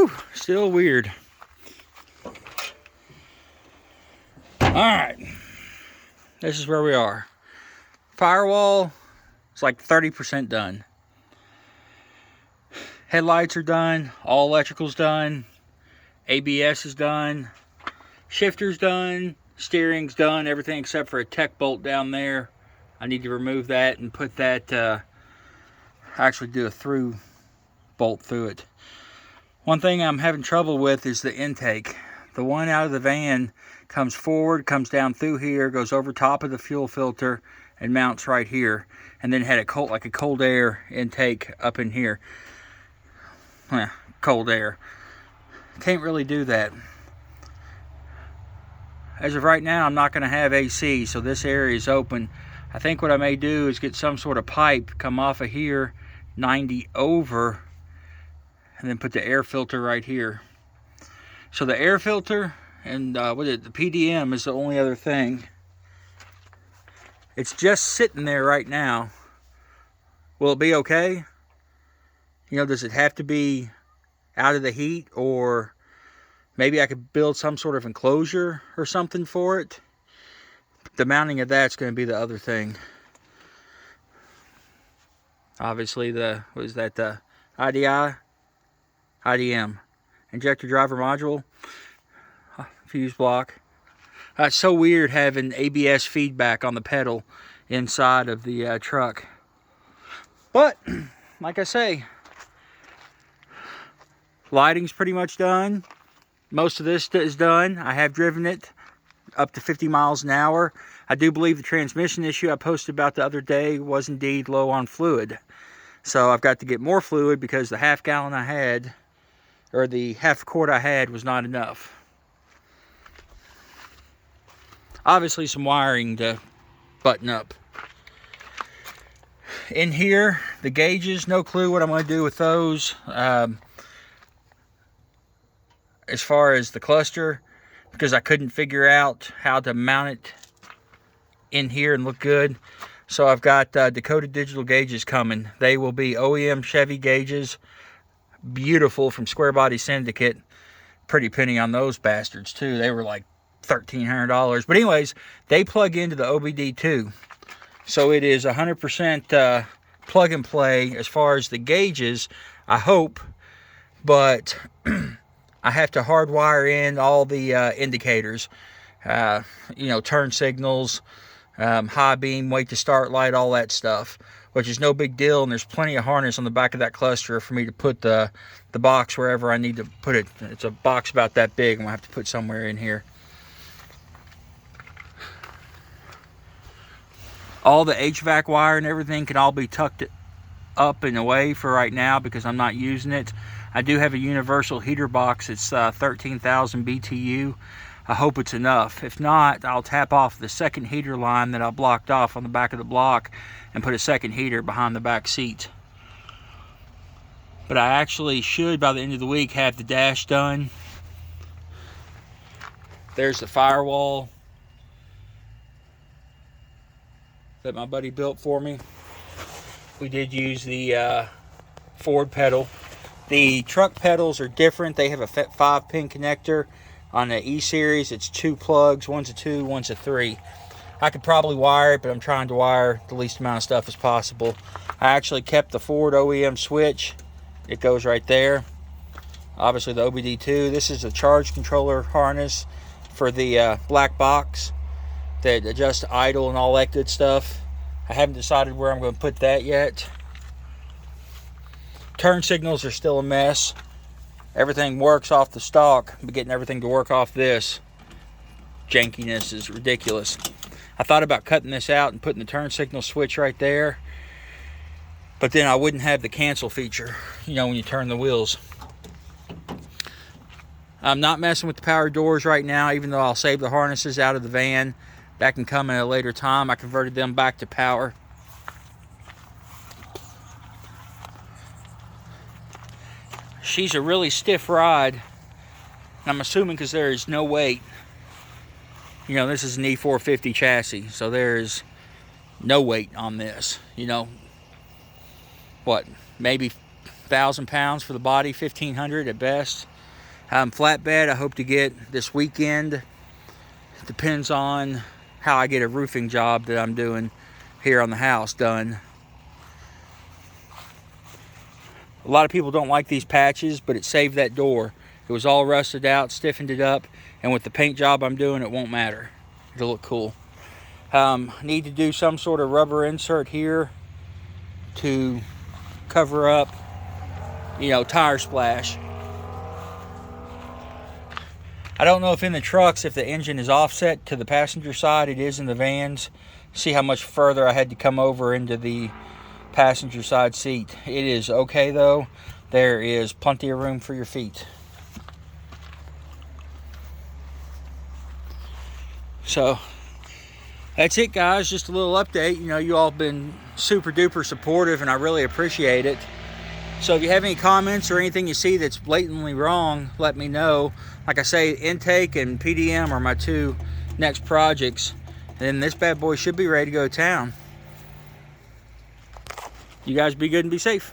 Whew, still weird. Alright. This is where we are. Firewall is like 30% done. Headlights are done. All electrical's done. ABS is done. Shifter's done. Steering's done. Everything except for a tech bolt down there. I need to remove that and put that, actually do a through bolt through it. One thing I'm having trouble with is the intake. The one out of the van comes forward, comes down through here, goes over top of the fuel filter, and mounts right here. And then had a cold air intake up in here. Yeah, cold air. Can't really do that. As of right now, I'm not going to have AC, so this area is open. I think what I may do is get some sort of pipe, come off of here, 90 over, and then put the air filter right here. So the air filter and the PDM is the only other thing. It's just sitting there right now. Will it be okay? You know, does it have to be out of the heat, or maybe I could build some sort of enclosure or something for it? The mounting of that's going to be the other thing. Obviously, the IDM, injector driver module, fuse block. It's so weird having ABS feedback on the pedal inside of the truck. But, like I say, lighting's pretty much done. Most of this is done. I have driven it up to 50 miles an hour. I do believe the transmission issue I posted about the other day was indeed low on fluid. So I've got to get more fluid because the half gallon I had, or the half quart I had, was not enough. Obviously some wiring to button up. In here, the gauges, no clue what I'm going to do with those. As far as the cluster, because I couldn't figure out how to mount it in here and look good. So I've got Dakota digital gauges coming. They will be OEM Chevy gauges. Beautiful, from Squarebody Syndicate. Pretty penny on those bastards too. They were like $1,300. But anyways, they plug into the OBD2. So it is 100% plug and play as far as the gauges, I hope. But I have to hardwire in all the indicators, you know, turn signals, high beam, wait to start light, all that stuff, which is no big deal. And there's plenty of harness on the back of that cluster for me to put the box wherever I need to put it. It's a box about that big, and we'll have to put somewhere in here. All the HVAC wire and everything can all be tucked up and away for right now because I'm not using it. I do have a universal heater box. It's 13,000 BTU. I hope it's enough. If not, I'll tap off the second heater line that I blocked off on the back of the block and put a second heater behind the back seat. But I actually should, by the end of the week, have the dash done. There's the firewall that my buddy built for me. We did use the Ford pedal. The truck pedals are different. They have a 5-pin connector. On the E-Series, it's 2 plugs. One's a 2, one's a 3. I could probably wire it, but I'm trying to wire the least amount of stuff as possible. I actually kept the Ford OEM switch. It goes right there. Obviously the OBD2. This is a charge controller harness for the black box that adjusts idle and all that good stuff. I haven't decided where I'm going to put that yet. Turn signals are still a mess. Everything works off the stock, but getting everything to work off this jankiness is ridiculous. I thought about cutting this out and putting the turn signal switch right there, but then I wouldn't have the cancel feature, you know, when you turn the wheels. I'm not messing with the power doors right now, even though I'll save the harnesses out of the van. That can come at a later time. I converted them back to power. She's a really stiff ride. I'm assuming because there is no weight. You know, this is an E450 chassis, so there is no weight on this. You know, what, maybe 1,000 pounds for the body, 1,500 at best. Flatbed I hope to get this weekend. It depends on how I get a roofing job that I'm doing here on the house done. A lot of people don't like these patches, but it saved that door. It was all rusted out, stiffened it up, and with the paint job I'm doing, it won't matter. It'll look cool. Need to do some sort of rubber insert here to cover up, you know, tire splash. I don't know if in the trucks, if the engine is offset to the passenger side. It is in the vans. See how much further I had to come over into the passenger side seat. It is okay though. There is plenty of room for your feet. So that's it, guys. Just a little update. You know, you all have been super duper supportive and I really appreciate it. So if you have any comments or anything you see that's blatantly wrong, let me know. Like I say, intake and PDM are my two next projects. And this bad boy should be ready to go to town. You guys be good and be safe.